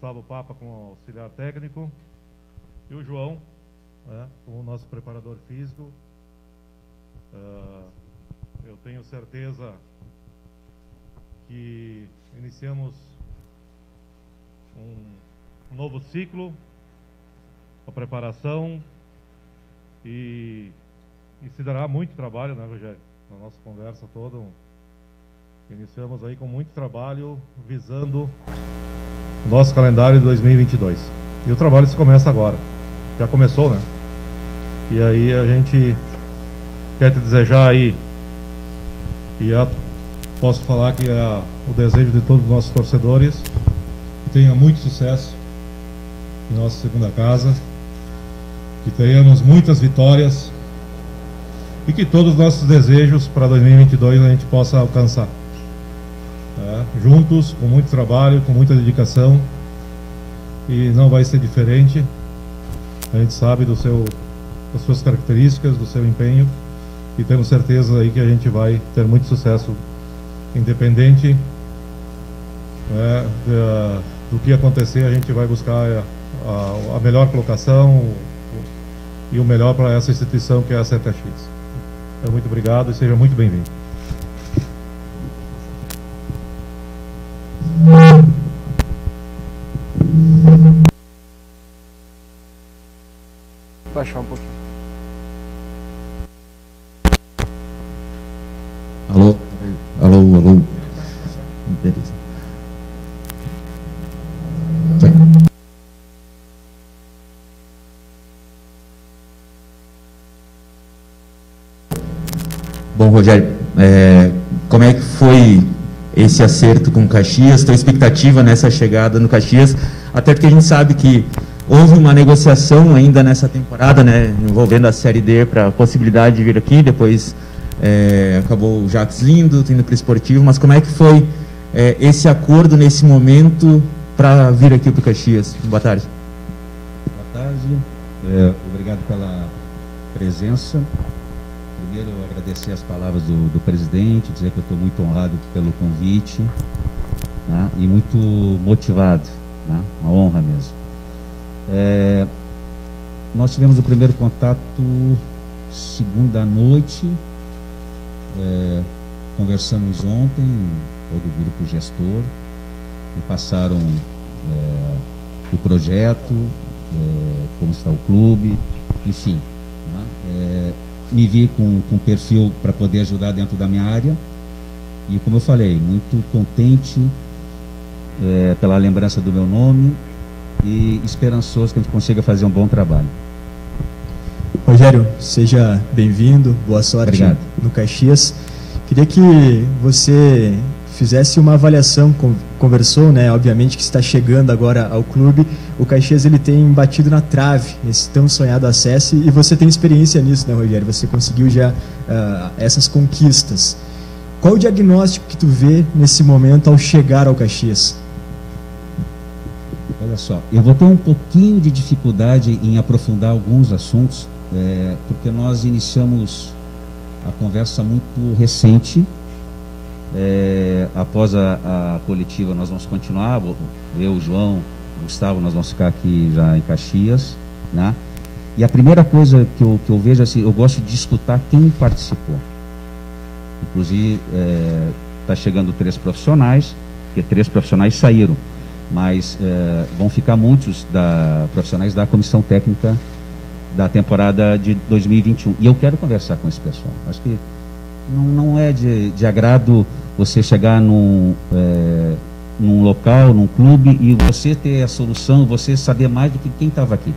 Gustavo Papa como auxiliar técnico e o João, né, como nosso preparador físico. Eu tenho certeza que iniciamos um novo ciclo, a preparação e se dará muito trabalho, né, Rogério? Na nossa conversa toda, iniciamos aí com muito trabalho visando o nosso calendário de 2022. E o trabalho se começa agora. Já começou, né? E aí a gente quer te desejar aí, e posso falar que é o desejo de todos os nossos torcedores, que tenha muito sucesso em nossa segunda casa, que tenhamos muitas vitórias e que todos os nossos desejos para 2022 a gente possa alcançar. Juntos, com muito trabalho, com muita dedicação, e não vai ser diferente. A gente sabe das suas características, do seu empenho, e temos certeza aí que a gente vai ter muito sucesso, independente do que acontecer. A gente vai buscar a melhor colocação e o melhor para essa instituição que é a Santa X. Então, muito obrigado e seja muito bem-vindo. Baixar um pouquinho. Alô? Alô, alô. Beleza. Bom, Rogério, como é que foi esse acerto com o Caxias? Tua expectativa nessa chegada no Caxias? Até porque a gente sabe que houve uma negociação ainda nessa temporada, né, envolvendo a Série D para a possibilidade de vir aqui, depois acabou o Jacques Lindo, indo para o esportivo, mas como é que foi esse acordo nesse momento para vir aqui para o Caxias? Boa tarde. Boa tarde, obrigado pela presença. Primeiro, agradecer as palavras do presidente, dizer que eu estou muito honrado pelo convite, né, e muito motivado, né, uma honra mesmo. Nós tivemos o primeiro contato segunda à noite, conversamos ontem, todo o grupo gestor, me passaram o projeto, como está o clube, enfim, né, me vi com perfil para poder ajudar dentro da minha área e, como eu falei, muito contente pela lembrança do meu nome e esperançoso que a gente consiga fazer um bom trabalho. Rogério, seja bem-vindo, boa sorte. Obrigado. No Caxias. Queria que você fizesse uma avaliação, conversou, né, obviamente que está chegando agora ao clube, o Caxias ele tem batido na trave, esse tão sonhado acesso, e você tem experiência nisso, né, Rogério? Você conseguiu já essas conquistas. Qual o diagnóstico que tu vê nesse momento ao chegar ao Caxias? Olha só, eu vou ter um pouquinho de dificuldade em aprofundar alguns assuntos, porque nós iniciamos a conversa muito recente. Após a coletiva nós vamos continuar, eu, o João, o Gustavo, nós vamos ficar aqui já em Caxias, né? E a primeira coisa que eu vejo assim, eu gosto de escutar quem participou. Inclusive está chegando 3 profissionais, porque 3 profissionais saíram, mas vão ficar muitos profissionais da comissão técnica da temporada de 2021. E eu quero conversar com esse pessoal. Acho que não é de agrado você chegar num local, num clube, e você ter a solução, você saber mais do que quem estava aqui.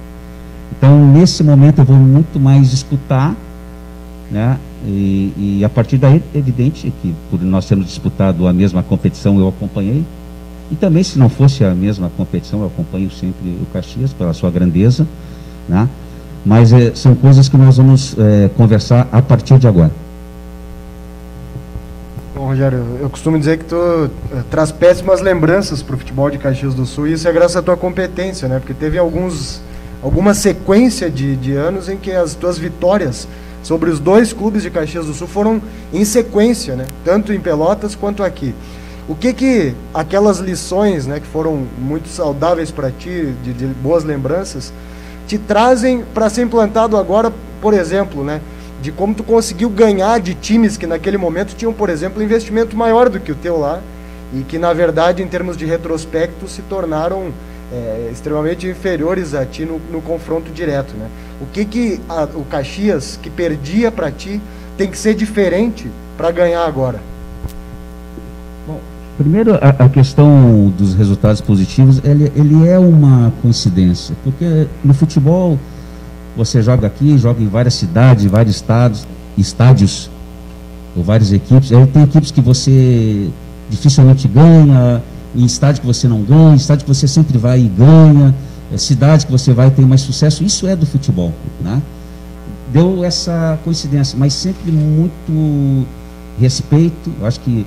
Então, nesse momento, eu vou muito mais escutar, né? E a partir daí, é evidente que, por nós termos disputado a mesma competição, eu acompanhei. E também, se não fosse a mesma competição, eu acompanho sempre o Caxias, pela sua grandeza, né? Mas são coisas que nós vamos conversar a partir de agora. Bom, Rogério, eu costumo dizer que tu traz péssimas lembranças para o futebol de Caxias do Sul, e isso é graças à tua competência, né? Porque teve alguma sequência de anos em que as tuas vitórias sobre os 2 clubes de Caxias do Sul foram em sequência, né? Tanto em Pelotas quanto aqui. O que aquelas lições, né, que foram muito saudáveis para ti, de boas lembranças, te trazem para ser implantado agora, por exemplo, né, de como tu conseguiu ganhar de times que naquele momento tinham, por exemplo, um investimento maior do que o teu lá, e que, na verdade, em termos de retrospecto, se tornaram extremamente inferiores a ti no confronto direto, né? O que o Caxias, que perdia para ti, tem que ser diferente para ganhar agora? Bom, primeiro, a questão dos resultados positivos, ele é uma coincidência, porque no futebol você joga aqui, joga em várias cidades, em vários estádios, ou várias equipes. Tem equipes que você dificilmente ganha, em estádio que você não ganha, estádio que você sempre vai e ganha, cidade que você vai ter mais sucesso. Isso é do futebol, né? Deu essa coincidência, mas sempre muito respeito. Eu acho que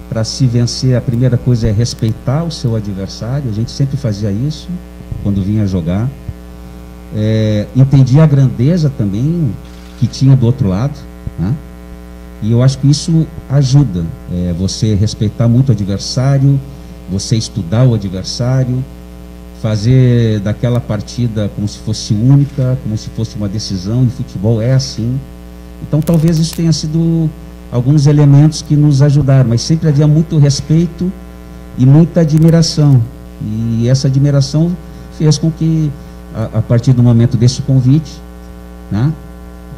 para se vencer, a primeira coisa é respeitar o seu adversário. A gente sempre fazia isso quando vinha jogar. Entendi a grandeza também que tinha do outro lado, né? E eu acho que isso ajuda, você respeitar muito o adversário, você estudar o adversário, fazer daquela partida como se fosse única, como se fosse uma decisão, e futebol é assim. Então talvez isso tenha sido alguns elementos que nos ajudaram, mas sempre havia muito respeito e muita admiração, e essa admiração fez com que, a partir do momento desse convite, né,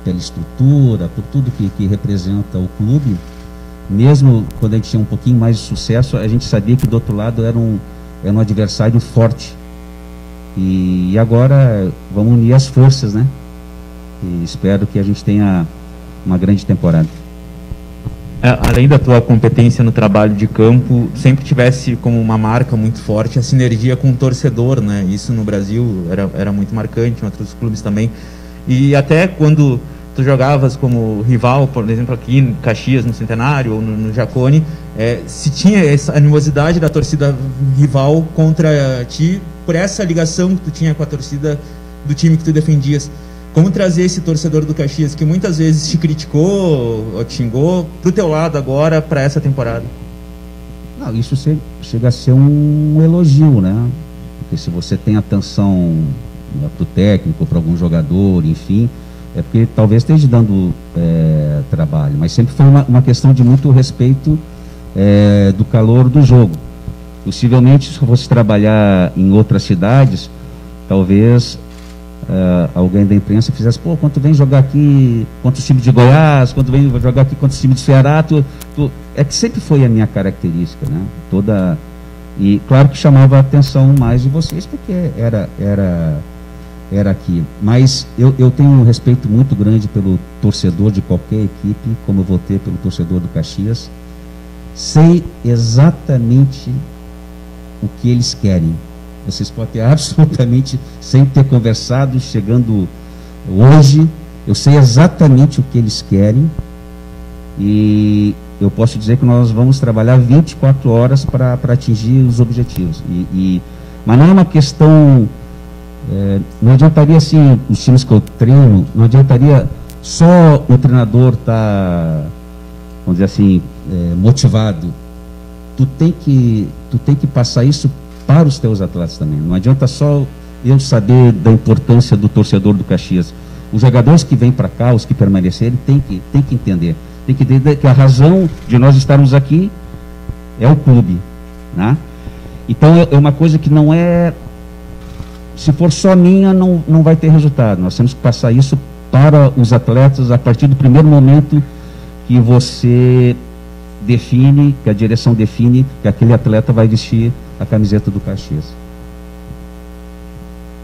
pela estrutura, por tudo que representa o clube, mesmo quando a gente tinha um pouquinho mais de sucesso, a gente sabia que do outro lado era um adversário forte. E agora vamos unir as forças, né? E espero que a gente tenha uma grande temporada. Além da tua competência no trabalho de campo, sempre tivesse como uma marca muito forte a sinergia com o torcedor, né? Isso no Brasil era muito marcante, em outros clubes também. E até quando tu jogavas como rival, por exemplo, aqui em Caxias, no Centenário, ou no Jacone, se tinha essa animosidade da torcida rival contra ti, por essa ligação que tu tinha com a torcida do time que tu defendias. Como trazer esse torcedor do Caxias, que muitas vezes te criticou ou te xingou, pro teu lado agora, para essa temporada? Não, isso chega a ser um elogio, né? Porque se você tem atenção, né, para o técnico, para algum jogador, enfim, é porque talvez esteja dando trabalho, mas sempre foi uma questão de muito respeito do calor do jogo. Possivelmente, se fosse trabalhar em outras cidades, talvez alguém da imprensa fizesse: pô, quando tu vem jogar aqui contra o time de Goiás, quando tu vem jogar aqui contra o time de Ceará, é que sempre foi a minha característica, né? E claro que chamava a atenção mais de vocês, porque era aqui. Mas eu tenho um respeito muito grande pelo torcedor de qualquer equipe, como eu vou ter pelo torcedor do Caxias. Sei exatamente o que eles querem. Vocês podem ter absolutamente, sem ter conversado, chegando hoje, eu sei exatamente o que eles querem, e eu posso dizer que nós vamos trabalhar 24 horas para atingir os objetivos. Mas não é uma questão, não adiantaria assim, os times que eu treino, não adiantaria só o treinador estar, vamos dizer assim, motivado. Tu tem que passar isso para os teus atletas também. Não adianta só eu saber da importância do torcedor do Caxias. Os jogadores que vêm para cá, os que permanecerem, tem que entender. Tem que entender que a razão de nós estarmos aqui é o clube, né? Então é uma coisa que não é... Se for só minha, não vai ter resultado. Nós temos que passar isso para os atletas a partir do primeiro momento que você define, que a direção define que aquele atleta vai vestir a camiseta do Caxias.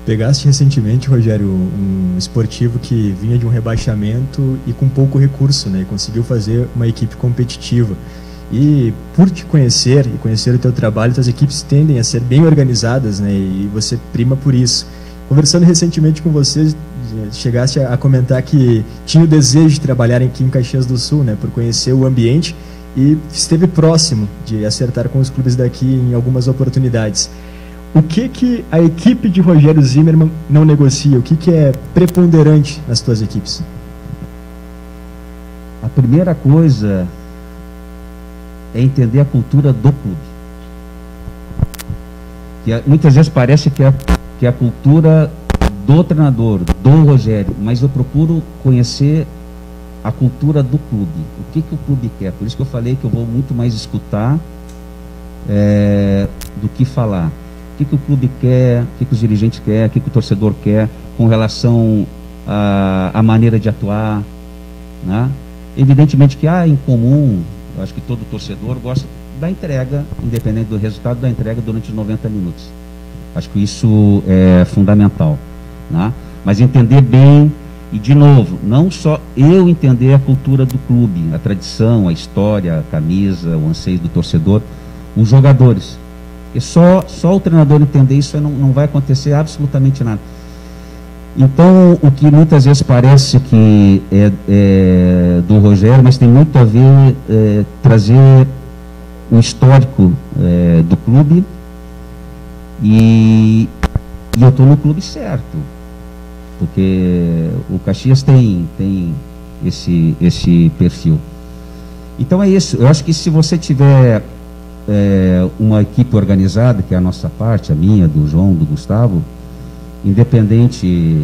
Pegaste recentemente, Rogério, um esportivo que vinha de um rebaixamento e com pouco recurso, né? E conseguiu fazer uma equipe competitiva. E por te conhecer e conhecer o teu trabalho, as equipes tendem a ser bem organizadas, né? E você prima por isso. Conversando recentemente com você, chegaste a comentar que tinha o desejo de trabalhar aqui em Caxias do Sul, né? Por conhecer o ambiente, e esteve próximo de acertar com os clubes daqui em algumas oportunidades. O que a equipe de Rogério Zimmermann não negocia? O que é preponderante nas tuas equipes? A primeira coisa é entender a cultura do clube. muitas vezes parece que é a cultura do treinador, do Rogério, mas eu procuro conhecer a cultura do clube, o que o clube quer. Por isso que eu falei que eu vou muito mais escutar do que falar. O que o clube quer, o que os dirigentes querem, o que o torcedor quer com relação à maneira de atuar, né? Evidentemente que há em comum, eu acho que todo torcedor gosta da entrega, independente do resultado, da entrega durante os 90 minutos. Acho que isso é fundamental, né? Mas entender bem, e de novo, não só eu entender a cultura do clube, a tradição, a história, a camisa, o anseio do torcedor, os jogadores. Porque só o treinador entender isso não vai acontecer absolutamente nada. Então, o que muitas vezes parece que é do Rogério, mas tem muito a ver trazer o histórico do clube, e eu estou no clube certo, porque o Caxias tem esse perfil. Então é isso. Eu acho que se você tiver uma equipe organizada, que é a nossa parte, a minha, do João, do Gustavo, independente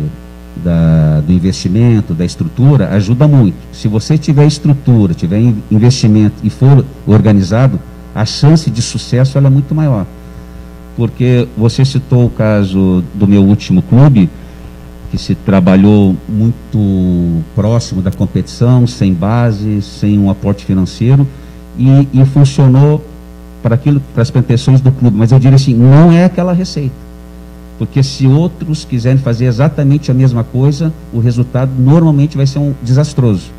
do investimento, da estrutura, ajuda muito. Se você tiver estrutura, tiver investimento e for organizado, a chance de sucesso ela é muito maior. Porque você citou o caso do meu último clube, que se trabalhou muito próximo da competição, sem base, sem um aporte financeiro, e funcionou para as pretensões do clube. Mas eu diria assim, não é aquela receita. Porque se outros quiserem fazer exatamente a mesma coisa, o resultado normalmente vai ser desastroso,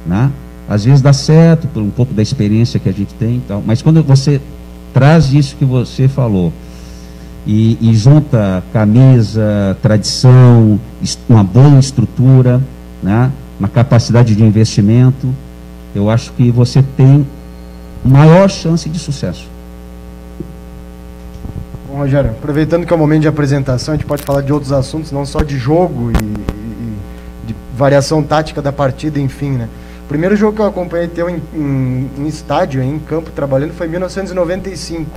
né? Às vezes dá certo, por um pouco da experiência que a gente tem e tal, mas quando você traz isso que você falou, e junta camisa, tradição, uma boa estrutura, né? Uma capacidade de investimento, eu acho que você tem maior chance de sucesso. Bom, Rogério, aproveitando que é o momento de apresentação, a gente pode falar de outros assuntos, não só de jogo e de variação tática da partida, enfim, né? O primeiro jogo que eu acompanhei teu em estádio, em campo, trabalhando, foi em 1995,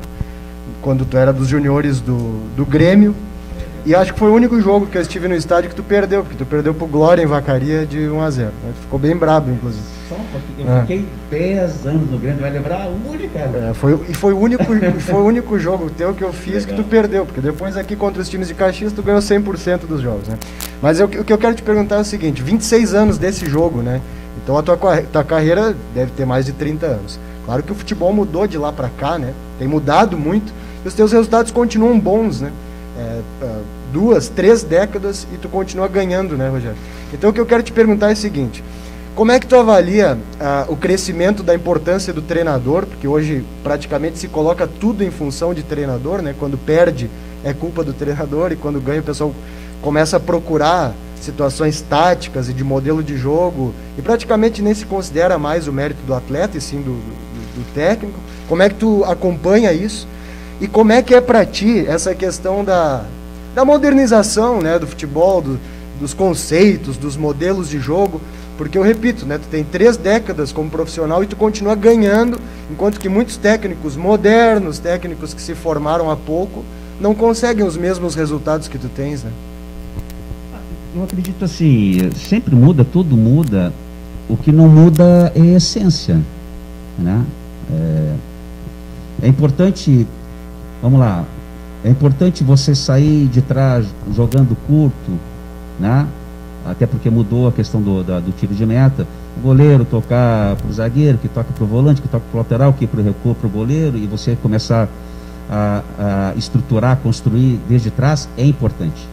quando tu era dos juniores do Grêmio, e acho que foi o único jogo que eu estive no estádio que tu perdeu, porque tu perdeu pro Glória em Vacaria de 1-0, né? Ficou bem brabo, inclusive. Só porque eu fiquei 10 anos no Grêmio, vai lembrar o único, cara. Foi o único jogo teu que eu fiz que tu perdeu, porque depois aqui contra os times de Caxias tu ganhou 100% dos jogos, né? Mas o que eu quero te perguntar é o seguinte, 26 anos desse jogo, né? Então a tua carreira deve ter mais de 30 anos. Claro que o futebol mudou de lá para cá, né? Tem mudado muito, e os teus resultados continuam bons, né? 2, 3 décadas e tu continua ganhando, né, Rogério? Então o que eu quero te perguntar é o seguinte, como é que tu avalia o crescimento da importância do treinador, porque hoje praticamente se coloca tudo em função de treinador, né? Quando perde é culpa do treinador, e quando ganha o pessoal começa a procurar situações táticas e de modelo de jogo, e praticamente nem se considera mais o mérito do atleta, e sim do técnico. Como é que tu acompanha isso? E como é que é para ti essa questão da modernização, né, do futebol, dos conceitos, dos modelos de jogo? Porque eu repito, né, tu tem 3 décadas como profissional e tu continua ganhando, enquanto que muitos técnicos modernos, técnicos que se formaram há pouco, não conseguem os mesmos resultados que tu tens, né? Eu acredito assim, sempre muda, tudo muda, o que não muda é a essência, né? É importante, vamos lá, é importante você sair de trás jogando curto, né? Até porque mudou a questão do tiro de meta, o goleiro tocar para o zagueiro, que toca para o volante, que toca para o lateral, que para o recuo para o goleiro, e você começar a estruturar, construir desde trás, é importante.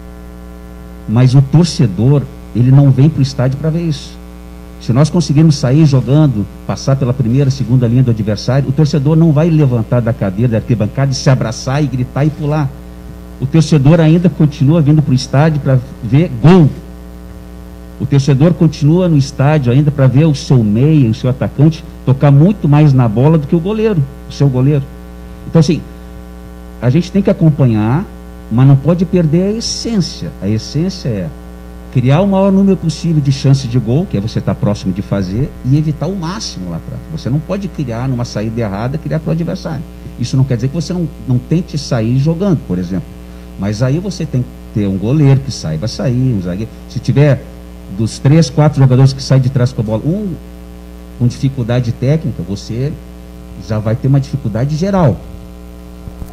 Mas o torcedor, ele não vem para o estádio para ver isso. Se nós conseguirmos sair jogando, passar pela primeira, segunda linha do adversário, o torcedor não vai levantar da cadeira, da arquibancada, e se abraçar e gritar e pular. O torcedor ainda continua vindo para o estádio para ver gol. O torcedor continua no estádio ainda para ver o seu meia, o seu atacante, tocar muito mais na bola do que o goleiro, o seu goleiro. Então, assim, a gente tem que acompanhar, mas não pode perder a essência. A essência é criar o maior número possível de chances de gol, que é você estar próximo de fazer, e evitar o máximo lá atrás. Você não pode criar numa saída errada, criar para o adversário. Isso não quer dizer que você não tente sair jogando, por exemplo. Mas aí você tem que ter um goleiro que saiba sair, um zagueiro. Se tiver dos 3, 4 jogadores que saem de trás com a bola, um com dificuldade técnica, você já vai ter uma dificuldade geral.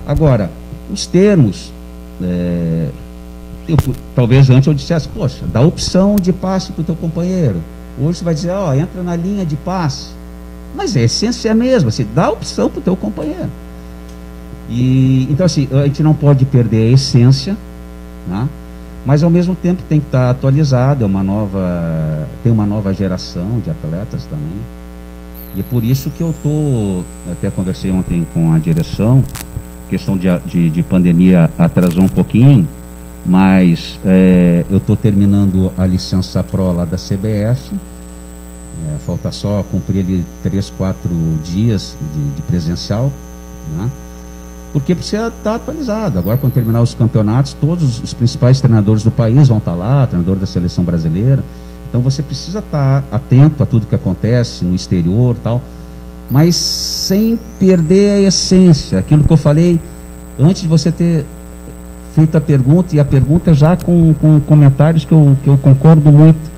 Agora, os termos, talvez antes eu dissesse, poxa, dá opção de passe para o teu companheiro. Hoje você vai dizer, ó, entra na linha de passe. Mas a essência é a mesma, você dá opção para o teu companheiro. E, então assim, a gente não pode perder a essência, né? Mas ao mesmo tempo tem que estar atualizado, tem uma nova geração de atletas também. E é por isso que eu até conversei ontem com a direção, questão de pandemia atrasou um pouquinho, mas eu estou terminando a licença Pro lá da CBF, falta só cumprir ali 3, 4 dias de presencial, né? Porque precisa estar atualizado. Agora, quando terminar os campeonatos, todos os principais treinadores do país vão estar lá, treinador da seleção brasileira. Então você precisa estar atento a tudo que acontece no exterior, tal, mas sem perder a essência, aquilo que eu falei antes de você ter feito a pergunta, e a pergunta já com comentários que eu concordo muito.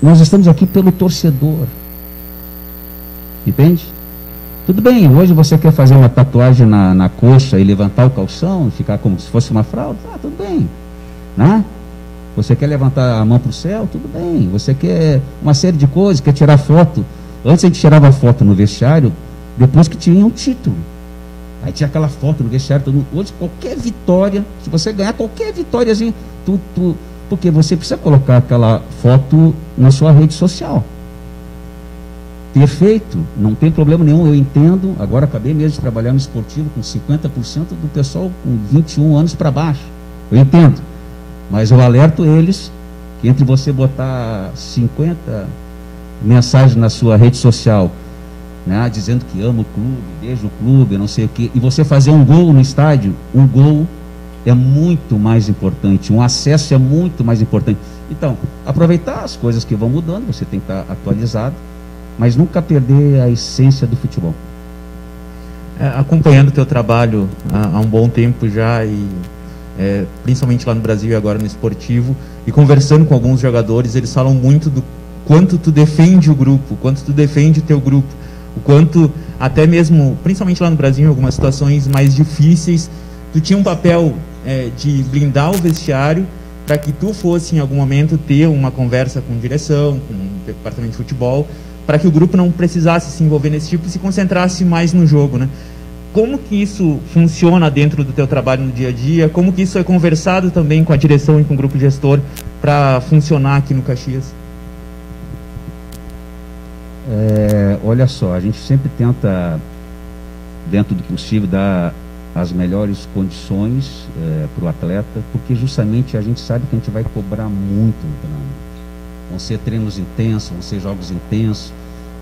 Nós estamos aqui pelo torcedor, entende? Tudo bem, hoje você quer fazer uma tatuagem na coxa e levantar o calção e ficar como se fosse uma fralda, tudo bem, né? Você quer levantar a mão para o céu, tudo bem. Você quer uma série de coisas, quer tirar foto. Antes a gente tirava foto no vestiário depois que tinha um título. Aí tinha aquela foto no vestiário, todo mundo. Hoje qualquer vitória, se você ganhar qualquer vitóriazinha, porque você precisa colocar aquela foto na sua rede social. Perfeito, não tem problema nenhum, eu entendo. Agora acabei mesmo de trabalhar no esportivo com 50% do pessoal com 21 anos para baixo. Eu entendo, mas eu alerto eles que entre você botar 50 mensagens na sua rede social, né, dizendo que ama o clube, beija o clube, não sei o que, e você fazer um gol no estádio, um gol é muito mais importante, um acesso é muito mais importante. Então, aproveitar as coisas que vão mudando, você tem que estar atualizado, mas nunca perder a essência do futebol. Acompanhando o teu trabalho há um bom tempo já, e principalmente lá no Brasil e agora no esportivo, e conversando com alguns jogadores, eles falam muito do quanto tu defende o grupo, quanto tu defende o teu grupo, o quanto, até mesmo, principalmente lá no Brasil, em algumas situações mais difíceis, tu tinha um papel de blindar o vestiário para que tu fosse, em algum momento, ter uma conversa com direção, com o departamento de futebol, para que o grupo não precisasse se envolver nesse tipo e se concentrasse mais no jogo, né? Como que isso funciona dentro do teu trabalho no dia a dia? Como que isso é conversado também com a direção e com o grupo gestor para funcionar aqui no Caxias? Olha só, a gente sempre tenta, dentro do possível, dar as melhores condições para o atleta, porque justamente a gente sabe que a gente vai cobrar muito no treino. Vão ser treinos intensos, vão ser jogos intensos,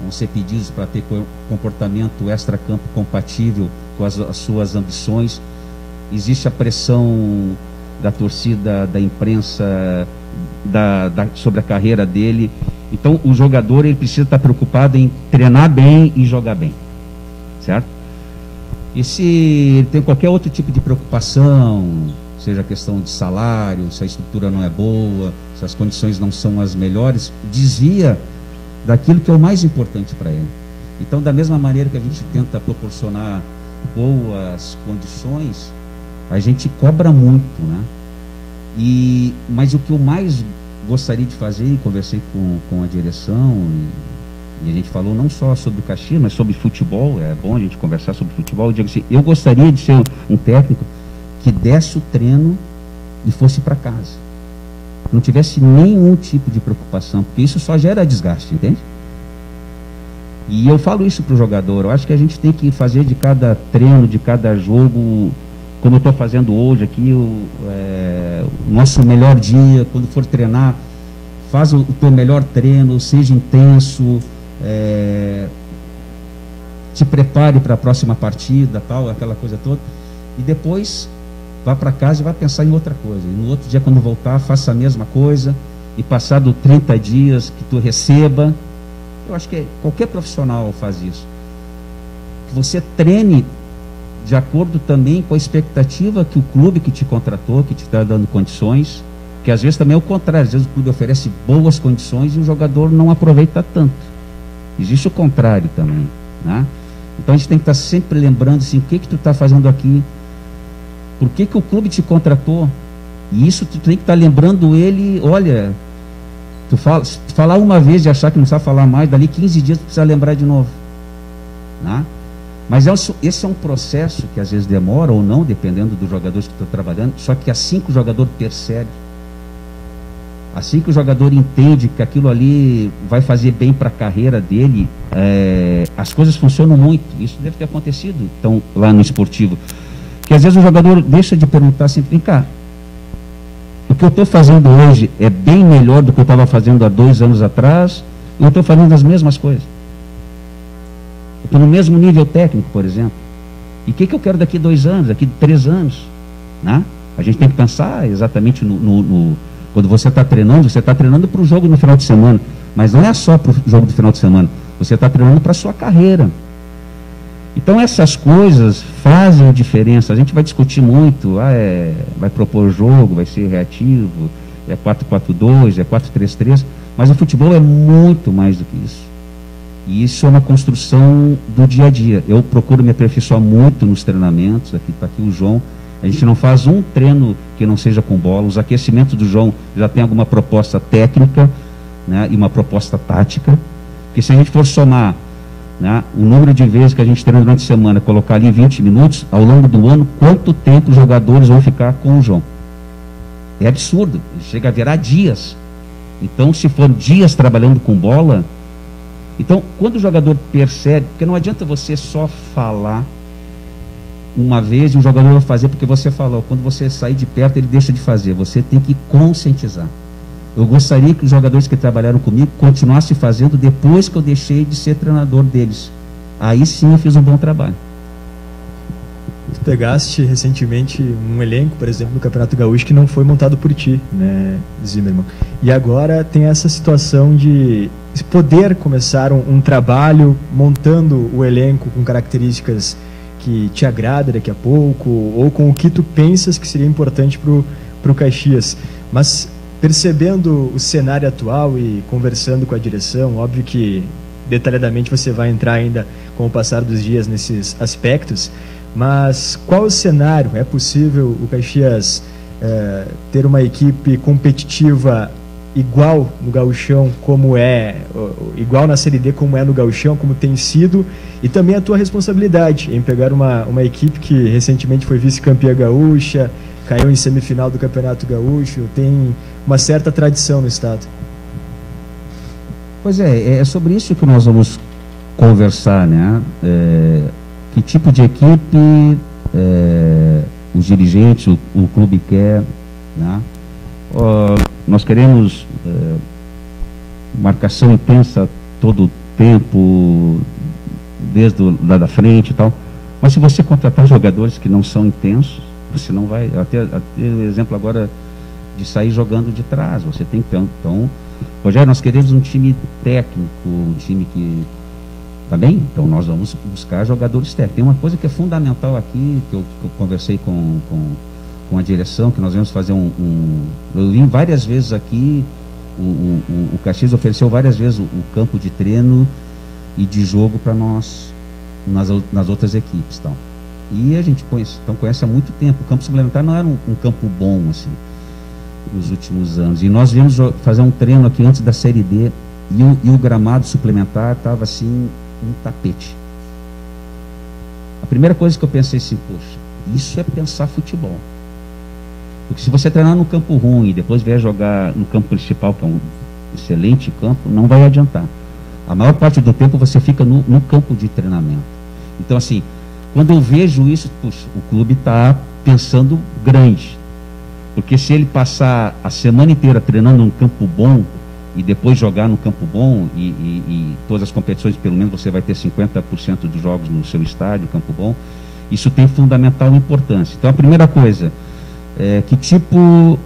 vão ser pedidos para ter comportamento extra-campo compatível com as suas ambições. Existe a pressão da torcida, da imprensa, sobre a carreira dele. Então o jogador ele precisa estar preocupado em treinar bem e jogar bem, certo? E se ele tem qualquer outro tipo de preocupação, seja a questão de salário, se a estrutura não é boa, se as condições não são as melhores, desvia daquilo que é o mais importante para ele. Então, da mesma maneira que a gente tenta proporcionar boas condições, a gente cobra muito, né? Mas o que eu mais gostaria de fazer, e conversei com a direção, e a gente falou não só sobre o Caxias, mas sobre futebol, é bom a gente conversar sobre futebol. Eu digo assim, eu gostaria de ser um técnico que desse o treino e fosse para casa, não tivesse nenhum tipo de preocupação, porque isso só gera desgaste, entende? E eu falo isso para o jogador, eu acho que a gente tem que fazer de cada treino, de cada jogo, como eu estou fazendo hoje aqui, o nosso melhor dia. Quando for treinar, faz o teu melhor treino, seja intenso, te prepare para a próxima partida, tal, aquela coisa toda, e depois vá para casa e vá pensar em outra coisa. E no outro dia, quando voltar, faça a mesma coisa. E passado 30 dias que tu receba. Eu acho que qualquer profissional faz isso. Que você treine de acordo também com a expectativa que o clube que te contratou, que te está dando condições, que às vezes também é o contrário. Às vezes o clube oferece boas condições e o jogador não aproveita tanto. Existe o contrário também, né? Então a gente tem que estar sempre lembrando assim, o que tu está fazendo aqui, por que o clube te contratou, e isso tu tem que estar lembrando ele. Olha, tu falar uma vez e achar que não sabe falar mais, dali 15 dias tu precisa lembrar de novo, né? Mas esse é um processo que às vezes demora ou não, dependendo dos jogadores que estão trabalhando, só que assim que o jogador percebe, assim que o jogador entende que aquilo ali vai fazer bem para a carreira dele, as coisas funcionam muito. Isso deve ter acontecido então, lá no esportivo. Que às vezes o jogador deixa de perguntar assim, vem cá, o que eu estou fazendo hoje é bem melhor do que eu estava fazendo há 2 anos atrás, eu estou fazendo as mesmas coisas. Eu estou no mesmo nível técnico, por exemplo. E o que eu quero daqui a 2 anos, daqui a 3 anos? Né? A gente tem que pensar exatamente quando você está treinando para o jogo no final de semana. Mas não é só para o jogo do final de semana. Você está treinando para a sua carreira. Então essas coisas fazem diferença. A gente vai discutir muito. Vai propor jogo, vai ser reativo, é 4-4-2, é 4-3-3. Mas o futebol é muito mais do que isso. E isso é uma construção do dia a dia. Eu procuro me aperfeiçoar muito nos treinamentos. Está aqui o João. A gente não faz um treino que não seja com bola. Os aquecimentos do João já tem alguma proposta técnica, né, e uma proposta tática. Porque se a gente for somar, né, o número de vezes que a gente treina durante a semana, colocar ali 20 minutos, ao longo do ano, quanto tempo os jogadores vão ficar com o João? É absurdo. Chega a virar dias. Então, se for dias trabalhando com bola... Então, quando o jogador percebe... Porque não adianta você só falar uma vez e o jogador vai fazer porque você falou. Quando você sair de perto, ele deixa de fazer. Você tem que conscientizar. Eu gostaria que os jogadores que trabalharam comigo continuassem fazendo depois que eu deixei de ser treinador deles. Aí sim eu fiz um bom trabalho. Tu pegaste recentemente um elenco, por exemplo, no Campeonato Gaúcho que não foi montado por ti, né, Zimmermann? E agora tem essa situação de poder começar um trabalho montando o elenco com características que te agrada daqui a pouco, ou com o que tu pensas que seria importante para o Caxias. Mas percebendo o cenário atual e conversando com a direção, óbvio que detalhadamente você vai entrar ainda com o passar dos dias nesses aspectos, mas qual o cenário? É possível o Caxias ter uma equipe competitiva igual no Gauchão, como igual na Série D como é no Gauchão, como tem sido, e também a tua responsabilidade em pegar uma equipe que recentemente foi vice-campeã gaúcha, caiu em semifinal do Campeonato Gaúcho, tem uma certa tradição no estado. Pois é sobre isso que nós vamos conversar, né? Que tipo de equipe os dirigentes, o clube quer, né? Nós queremos marcação intensa todo o tempo, desde lá da frente e tal. Mas se você contratar jogadores que não são intensos, você não vai... Até o exemplo agora de sair jogando de trás. Você tem que... Então, Rogério, nós queremos um time técnico, um time que... Tá bem? Então nós vamos buscar jogadores técnicos. Tem uma coisa que é fundamental aqui, que eu conversei com a direção, que nós vamos fazer eu vim várias vezes aqui, o Caxias ofereceu várias vezes o campo de treino e de jogo para nós, nas outras equipes. Então. E a gente conhece há muito tempo. O campo suplementar não era um campo bom, assim, nos últimos anos. E nós viemos fazer um treino aqui antes da Série D, e o gramado suplementar estava assim, um tapete. A primeira coisa que eu pensei assim, poxa, isso é pensar futebol. Porque se você treinar no campo ruim e depois vier jogar no campo principal, que é um excelente campo, não vai adiantar. A maior parte do tempo você fica no campo de treinamento. Então, assim, quando eu vejo isso, puxa, o clube está pensando grande. Porque se ele passar a semana inteira treinando num campo bom e depois jogar no campo bom e todas as competições, pelo menos você vai ter 50% dos jogos no seu estádio, campo bom, isso tem fundamental importância. Então, a primeira coisa... que tipo,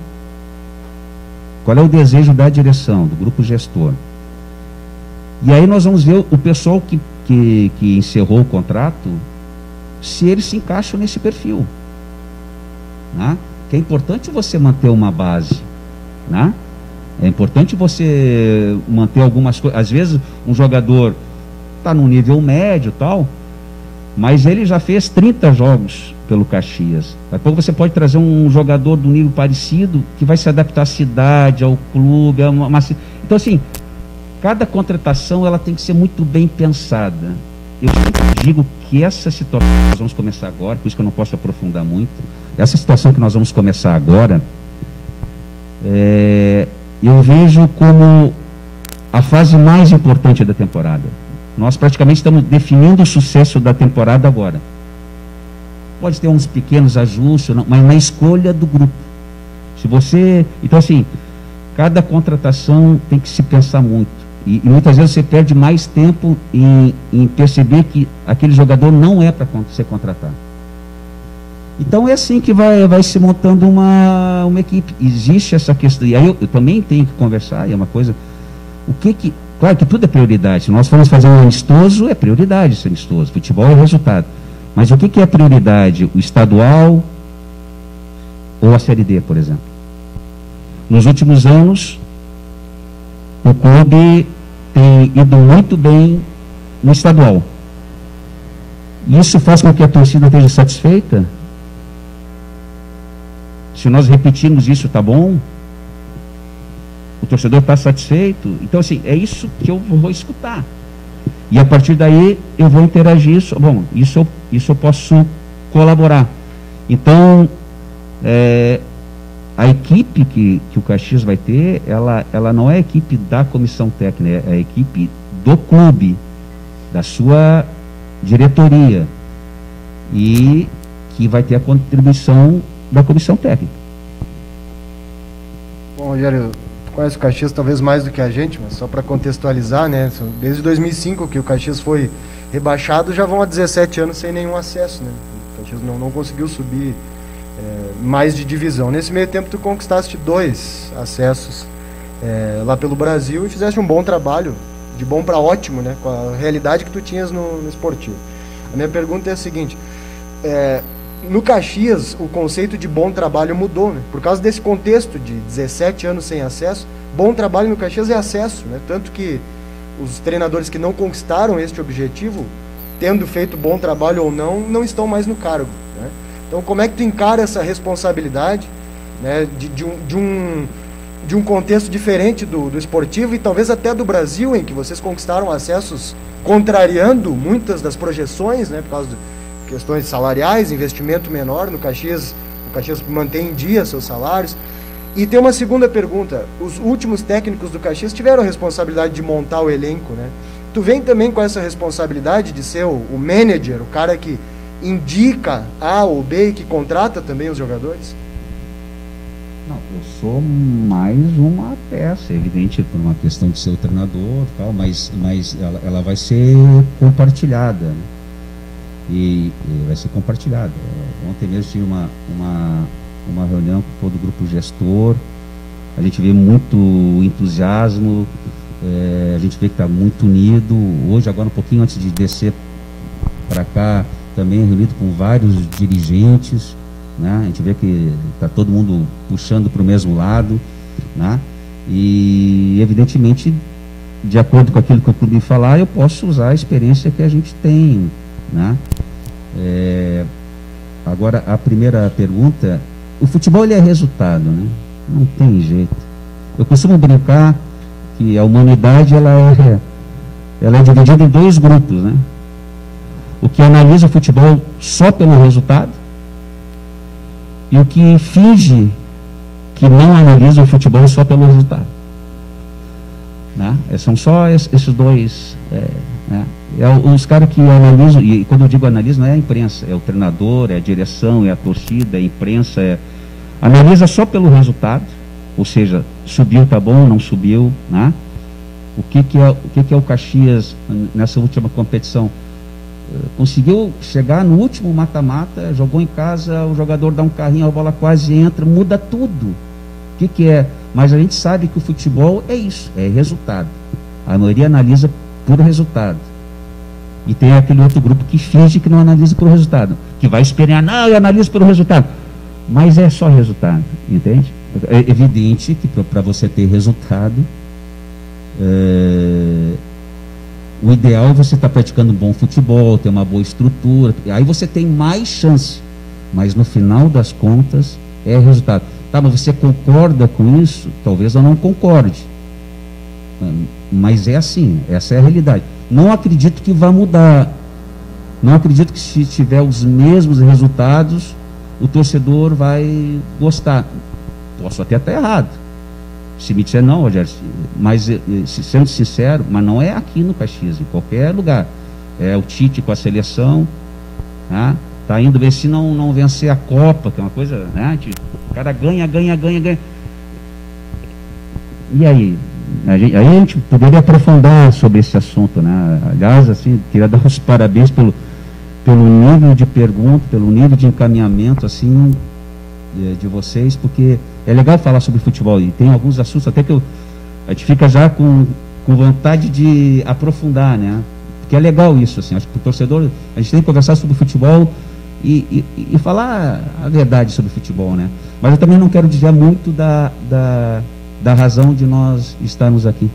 qual é o desejo da direção, do grupo gestor. E aí nós vamos ver o pessoal que encerrou o contrato, se eles se encaixam nesse perfil, né? Que é importante você manter uma base, né? É importante você manter algumas coisas. Às vezes um jogador está no nível médio e tal, mas ele já fez 30 jogos pelo Caxias. Daqui a pouco você pode trazer um jogador do nível parecido, que vai se adaptar à cidade, ao clube, então assim, cada contratação ela tem que ser muito bem pensada. Eu sempre digo que essa situação que nós vamos começar agora, por isso que eu não posso aprofundar muito, essa situação que nós vamos começar agora, eu vejo como a fase mais importante da temporada. Nós praticamente estamos definindo o sucesso da temporada agora. Pode ter uns pequenos ajustes, mas na escolha do grupo. Então assim, cada contratação tem que se pensar muito. E muitas vezes você perde mais tempo em perceber que aquele jogador não é para ser contratado. Então é assim que vai se montando uma equipe. Existe essa questão. E aí eu também tenho que conversar, e é uma coisa. Claro que tudo é prioridade. Se nós formos fazer um amistoso, é prioridade esse amistoso. Futebol é resultado. Mas o que é prioridade? O estadual ou a Série D, por exemplo? Nos últimos anos, o clube tem ido muito bem no estadual. Isso faz com que a torcida esteja satisfeita? Se nós repetirmos isso, tá bom? O torcedor está satisfeito? Então, assim, é isso que eu vou escutar. E a partir daí, eu vou interagir. Isso eu posso colaborar. Então, a equipe que o Caxias vai ter, ela não é a equipe da comissão técnica, é a equipe do clube, da sua diretoria, e que vai ter a contribuição da comissão técnica. Bom, Rogério, tu conhece o Caxias talvez mais do que a gente, mas só para contextualizar, né? Desde 2005 que o Caxias foi rebaixado, já vão há 17 anos sem nenhum acesso, né? O Caxias não conseguiu subir mais de divisão. Nesse meio tempo tu conquistaste 2 acessos lá pelo Brasil e fizeste um bom trabalho, de bom para ótimo, né? Com a realidade que tu tinhas no esportivo. A minha pergunta é a seguinte: no Caxias o conceito de bom trabalho mudou, né? Por causa desse contexto de 17 anos sem acesso. Bom trabalho no Caxias é acesso, né? Tanto que os treinadores que não conquistaram este objetivo, tendo feito bom trabalho ou não estão mais no cargo, né? Então, como é que tu encara essa responsabilidade, né, de um contexto diferente do esportivo e talvez até do Brasil, em que vocês conquistaram acessos contrariando muitas das projeções, né, por causa de questões salariais, investimento menor no Caxias mantém em dia seus salários. E tem uma segunda pergunta: os últimos técnicos do Caxias tiveram a responsabilidade de montar o elenco, né? Tu vem também com essa responsabilidade de ser o manager, o cara que indica A ou B e que contrata também os jogadores? Não, eu sou mais uma peça, evidente, por uma questão de ser o treinador, tal, mas ela vai ser compartilhada, né? E vai ser compartilhada. Ontem mesmo tive uma reunião com todo o grupo gestor, a gente vê muito entusiasmo, a gente vê que está muito unido. Hoje, agora um pouquinho antes de descer para cá, também reunido com vários dirigentes, né? A gente vê que está todo mundo puxando para o mesmo lado, né? E evidentemente, de acordo com aquilo que o clube falar, eu posso usar a experiência que a gente tem, né? Agora, a primeira pergunta: o futebol ele é resultado, né? Não tem jeito. Eu costumo brincar que a humanidade ela é dividida em 2 grupos, né? O que analisa o futebol só pelo resultado e o que finge que não analisa o futebol só pelo resultado, né? São só esses 2, né? Os caras que analisam, e quando eu digo analisa, não é a imprensa, é o treinador, é a direção, é a torcida, é a imprensa, analisa só pelo resultado, ou seja, subiu, tá bom, não subiu, né? O que é o Caxias nessa última competição? conseguiu chegar no último mata-mata, jogou em casa, o jogador dá um carrinho, a bola quase entra, muda tudo. O que é? Mas a gente sabe que o futebol é isso, é resultado. A maioria analisa por resultado. E tem aquele outro grupo que finge que não analisa por resultado, que vai esperar, não, eu analiso pelo resultado. Mas é só resultado, entende? É evidente que para você ter resultado, o ideal é você estar praticando um bom futebol, ter uma boa estrutura, aí você tem mais chance. Mas no final das contas, é resultado. Tá, mas você concorda com isso? Talvez eu não concorde. Mas é assim, essa é a realidade. Não acredito que vá mudar. Não acredito que se tiver os mesmos resultados, o torcedor vai gostar. Posso até estar errado. Se me disser não, Rogério, mas sendo sincero, mas não é aqui no Caxias, em qualquer lugar. É o Tite com a seleção, tá? Tá indo ver se não vencer a Copa, que é uma coisa, né? O cara ganha. E aí? Aí a gente poderia aprofundar sobre esse assunto, né? Aliás, assim, queria dar os parabéns pelo nível de pergunta, pelo nível de encaminhamento, assim, de vocês, porque é legal falar sobre futebol e tem alguns assuntos até que a gente fica já com vontade de aprofundar, né? Porque é legal isso, assim, acho que o torcedor, a gente tem que conversar sobre futebol e falar a verdade sobre futebol, né? Mas eu também não quero dizer muito da razão de nós estarmos aqui.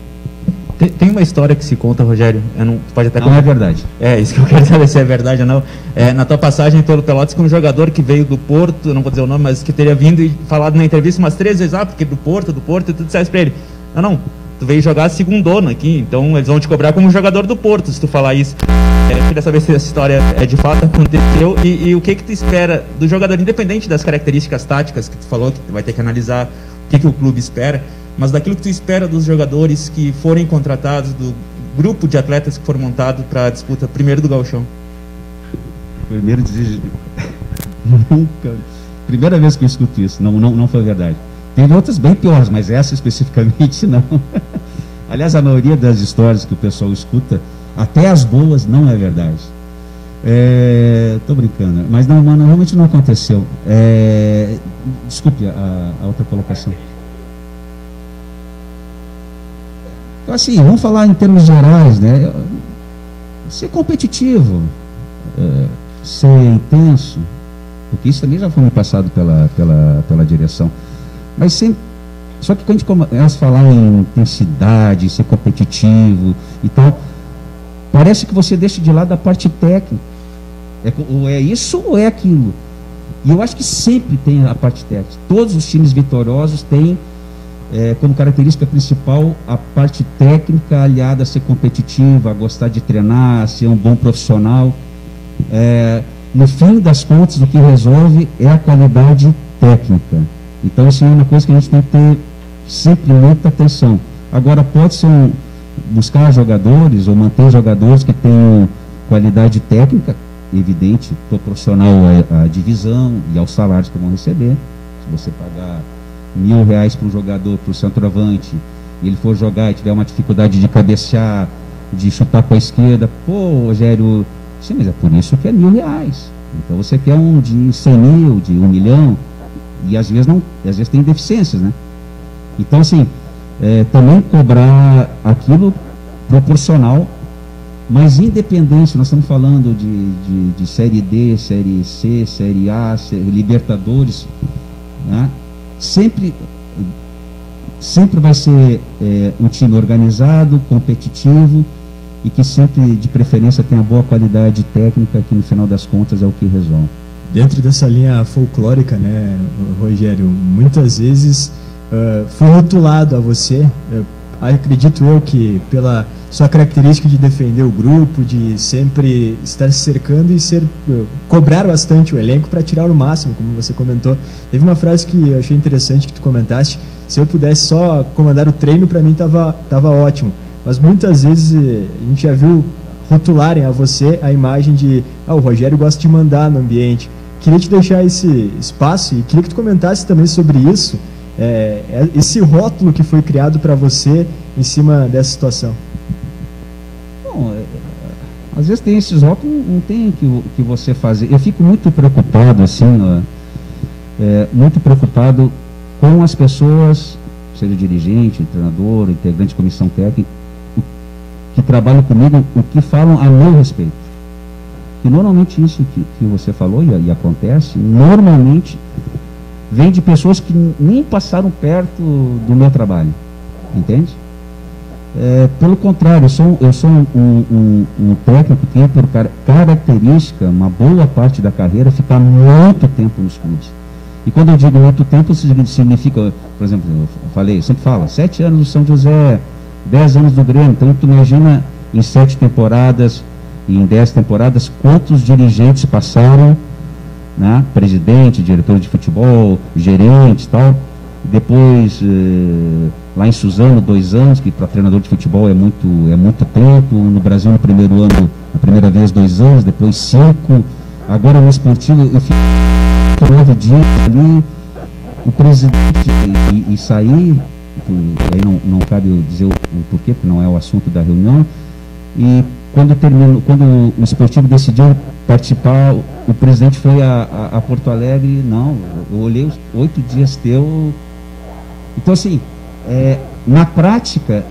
Tem uma história que se conta, Rogério, pode até não é verdade. É, isso que eu quero saber se é verdade ou não. Na tua passagem pelo Pelotas, com um jogador que veio do Porto, não vou dizer o nome, mas que teria vindo e falado na entrevista umas 3 vezes, porque do Porto, e tu disseste pra ele, não, tu veio jogar segundona aqui, então eles vão te cobrar como jogador do Porto, se tu falar isso. Eu queria saber se essa história de fato aconteceu e o que tu espera do jogador, independente das características táticas que tu falou, que tu vai ter que analisar o que o clube espera, mas daquilo que tu espera dos jogadores que forem contratados, do grupo de atletas que foram montados para a disputa primeiro do Gauchão. Primeiro desejo. Nunca. Primeira vez que eu escuto isso. Não foi verdade. Teve outras bem piores, mas essa especificamente não. Aliás, a maioria das histórias que o pessoal escuta, até as boas, não é verdade. Tô brincando, mas não, mano, realmente não aconteceu. Desculpe a outra colocação. Então, assim, vamos falar em termos gerais, né? Ser competitivo, ser intenso, porque isso também já foi me passado pela direção. Mas sempre, só que quando a gente começa a falar em intensidade, ser competitivo e tal, parece que você deixa de lado a parte técnica. Ou é isso ou é aquilo. E eu acho que sempre tem a parte técnica. Todos os times vitoriosos têm como característica principal a parte técnica aliada a ser competitiva, a gostar de treinar, a ser um bom profissional. No fim das contas, o que resolve é a qualidade técnica. Então, isso é uma coisa que a gente tem que ter sempre muita atenção. Agora, pode ser buscar jogadores ou manter jogadores que tenham qualidade técnica, evidente, proporcional à divisão e aos salários que vão receber. Se você pagar R$1.000 para um jogador, para o centroavante, e ele for jogar e tiver uma dificuldade de cabecear, de chutar com a esquerda, Rogério, sim, mas é por isso que é R$1.000. Então você quer um de 100 mil, de 1 milhão, e às vezes tem deficiências, né? Então, assim, também cobrar aquilo proporcional, mas independente, nós estamos falando de Série D, Série C, Série A, Libertadores, né? Sempre vai ser um time organizado, competitivo e que sempre, de preferência, tenha boa qualidade técnica, que no final das contas é o que resolve. Dentro dessa linha folclórica, né, Rogério, muitas vezes foi rotulado a você, acredito eu que pela sua característica de defender o grupo, de sempre estar se cercando e cobrar bastante o elenco para tirar o máximo, como você comentou. Teve uma frase que eu achei interessante que tu comentaste: se eu pudesse só comandar o treino, para mim tava ótimo. Mas muitas vezes a gente já viu rotularem a você a imagem de o Rogério gosta de mandar no ambiente. Queria te deixar esse espaço e queria que tu comentasse também sobre isso, esse rótulo que foi criado para você em cima dessa situação. Bom, Às vezes tem esses rótulos, não tem que você fazer. Eu fico muito preocupado, assim, muito preocupado com as pessoas, seja dirigente, treinador, integrante de comissão técnica, que trabalham comigo, o que falam a meu respeito. E normalmente isso que você falou e acontece, normalmente vem de pessoas que nem passaram perto do meu trabalho, entende? Pelo contrário, eu sou um técnico que tem por característica, uma boa parte da carreira, ficar muito tempo nos clubes. E quando eu digo muito tempo, significa, por exemplo, eu sempre falo, 7 anos no São José, 10 anos do Grêmio. Então tu imagina em 7 temporadas, em 10 temporadas, quantos dirigentes passaram, né? Presidente, diretor de futebol, gerente e tal. Depois, lá em Suzano, 2 anos, que para treinador de futebol é muito tempo. No Brasil, no primeiro ano, a primeira vez 2 anos, depois 5. Agora no esportivo, eu fico 9 dias ali, o presidente e sair, aí não cabe eu dizer o porquê, porque não é o assunto da reunião. E quando o esportivo decidiu participar, o presidente foi a Porto Alegre. Não, eu olhei os 8 dias teu. Então, assim, na prática,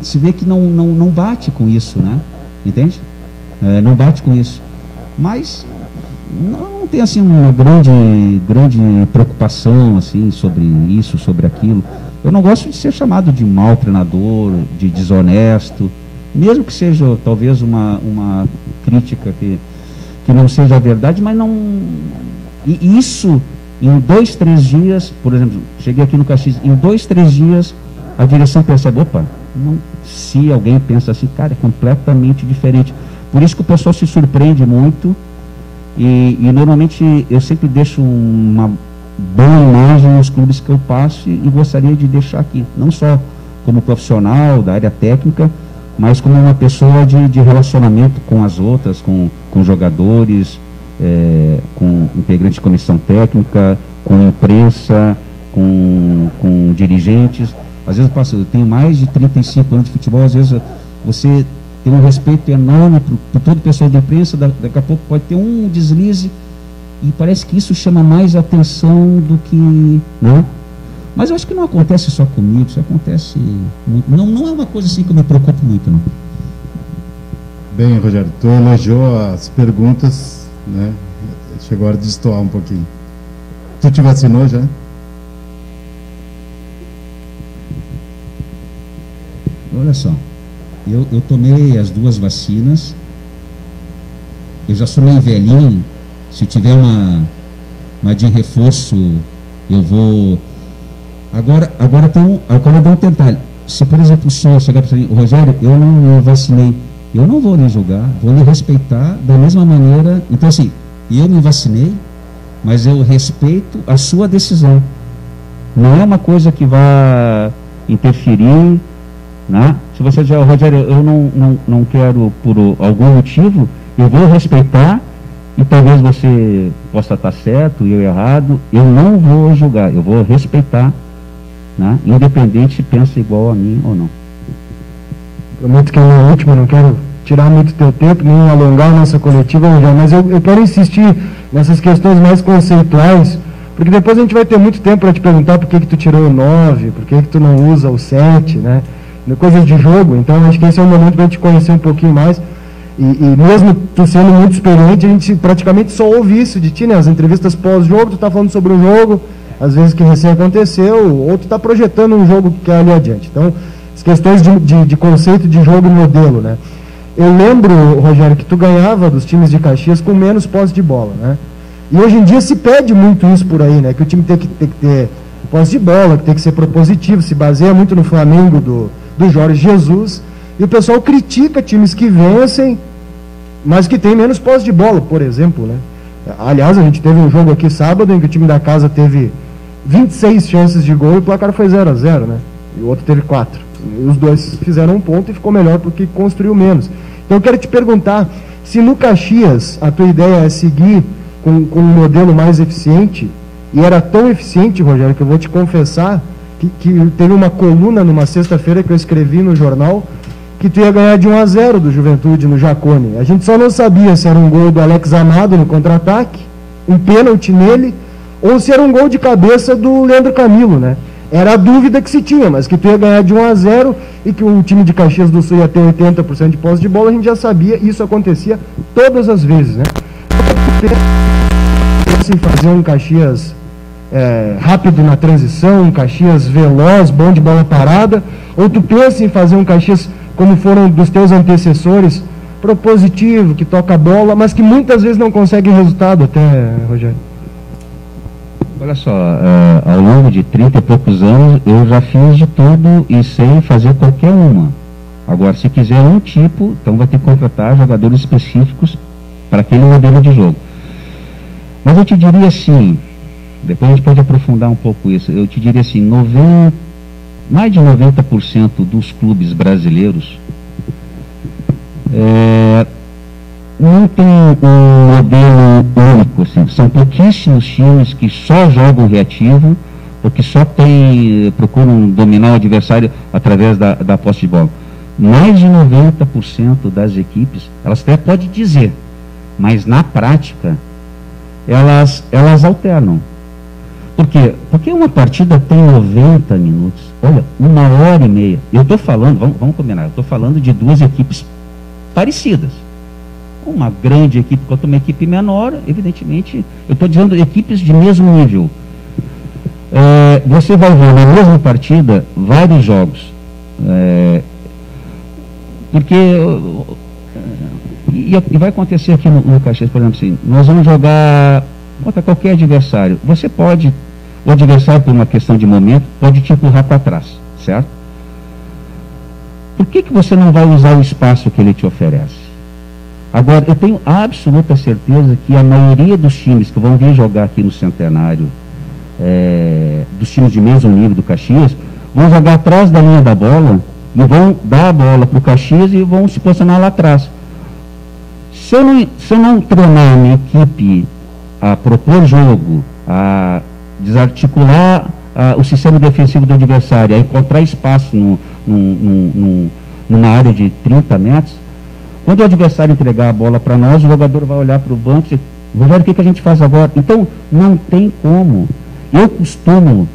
se vê que não bate com isso, né? Entende? Não bate com isso. Mas não tem, assim, uma grande preocupação, assim, sobre isso, sobre aquilo. Eu não gosto de ser chamado de mau treinador, de desonesto, mesmo que seja, talvez, uma crítica que não seja a verdade, mas não... E isso... Em 2, 3 dias, por exemplo, cheguei aqui no Caxias, em 2, 3 dias, a direção percebe, opa, se alguém pensa assim, cara, é completamente diferente. Por isso que o pessoal se surpreende muito e normalmente eu sempre deixo uma boa imagem nos clubes que eu passo e gostaria de deixar aqui, não só como profissional da área técnica, mas como uma pessoa de relacionamento com as outras, com jogadores, com integrante de comissão técnica, com imprensa, com dirigentes. Às vezes eu tenho mais de 35 anos de futebol, às vezes você tem um respeito enorme por todo o pessoal da imprensa, daqui a pouco pode ter um deslize e parece que isso chama mais atenção do que... Não? Mas eu acho que não acontece só comigo, isso acontece muito. Não é uma coisa assim que eu me preocupo muito, não. Bem, Rogério, tu elogiou as perguntas, né? Chegou a hora de destoar um pouquinho. Tu te vacinou já? Olha só, eu tomei as 2 vacinas, eu já sou meio velhinho, se tiver uma de reforço, eu vou... Agora vamos tentar. Se, por exemplo, o senhor chegar para mim, Rogério, eu não me vacinei, eu não vou lhe julgar, vou lhe respeitar da mesma maneira. Então, assim, eu me vacinei, mas eu respeito a sua decisão. Não é uma coisa que vá interferir, né? Se você dizer, Rogério, eu não quero por algum motivo, eu vou respeitar e talvez você possa estar certo e eu errado, eu não vou julgar, eu vou respeitar, né? Independente se pensa igual a mim ou não. Prometo que é a última, não quero tirar muito teu tempo, nem alongar a nossa coletiva, mas eu quero insistir nessas questões mais conceituais, porque depois a gente vai ter muito tempo para te perguntar por que tu tirou o 9, por que tu não usa o 7, né? Coisas de jogo. Então acho que esse é o momento para a gente conhecer um pouquinho mais. E mesmo tu sendo muito experiente, a gente praticamente só ouve isso de ti, né? As entrevistas pós-jogo, tu tá falando sobre o jogo, às vezes que recém aconteceu, ou tu tá projetando um jogo que é ali adiante. Então, as questões de conceito de jogo e modelo, né? Eu lembro, Rogério, que tu ganhava dos times de Caxias com menos posse de bola, né? E hoje em dia se pede muito isso por aí, né? Que o time tem que ter posse de bola, que tem que ser propositivo, se baseia muito no Flamengo do Jorge Jesus, e o pessoal critica times que vencem, mas que tem menos posse de bola, por exemplo, né? Aliás, a gente teve um jogo aqui sábado em que o time da casa teve 26 chances de gol e o placar foi 0-0, né? E o outro teve 4. E os dois fizeram um ponto e ficou melhor porque construiu menos. Então eu quero te perguntar se no Caxias a tua ideia é seguir com um modelo mais eficiente, e era tão eficiente, Rogério, que eu vou te confessar que teve uma coluna numa sexta-feira que eu escrevi no jornal que tu ia ganhar de 1-0 do Juventude no Jacone. A gente só não sabia se era um gol do Alex Amado no contra-ataque, um pênalti nele, ou se era um gol de cabeça do Leandro Camilo, né? Era a dúvida que se tinha, mas que tu ia ganhar de 1-0 e que o time de Caxias do Sul ia ter 80% de posse de bola, a gente já sabia, e isso acontecia todas as vezes, né? Pensa em fazer um Caxias rápido na transição, um Caxias veloz, bom de bola parada, ou tu pensa em fazer um Caxias como foram dos teus antecessores, propositivo, que toca a bola, mas que muitas vezes não consegue resultado até, Rogério? Olha só, ao longo de 30 e poucos anos, eu já fiz de tudo e sei fazer qualquer uma. Agora, se quiser um tipo, então vai ter que contratar jogadores específicos para aquele modelo de jogo. Mas eu te diria assim, depois a gente pode aprofundar um pouco isso, eu te diria assim, mais de 90% dos clubes brasileiros não tem um modelo único, assim. São pouquíssimos times que só jogam reativo ou que só procuram dominar o adversário através da posse de bola. Mais de 90% das equipes, elas até podem dizer, mas na prática elas alternam. Por quê? Porque uma partida tem 90 minutos, olha, 1h30. Eu estou falando, vamos combinar, eu estou falando de duas equipes parecidas. Uma grande equipe contra uma equipe menor, evidentemente, eu estou dizendo equipes de mesmo nível. Você vai ver na mesma partida vários jogos. Porque e vai acontecer aqui no Caxias, por exemplo, assim, nós vamos jogar contra qualquer adversário. Você pode, o adversário, por uma questão de momento, pode te empurrar para trás, certo? Por que você não vai usar o espaço que ele te oferece? Agora, eu tenho absoluta certeza que a maioria dos times que vão vir jogar aqui no Centenário, dos times de mesmo nível do Caxias, vão jogar atrás da linha da bola e vão dar a bola para o Caxias e vão se posicionar lá atrás. Se eu não treinar a minha equipe a propor jogo, a desarticular o sistema defensivo do adversário, a encontrar espaço numa área de 30 metros, quando o adversário entregar a bola para nós, o jogador vai olhar para o banco e dizer, Rogério, o que a gente faz agora? Então, não tem como. Eu costumo,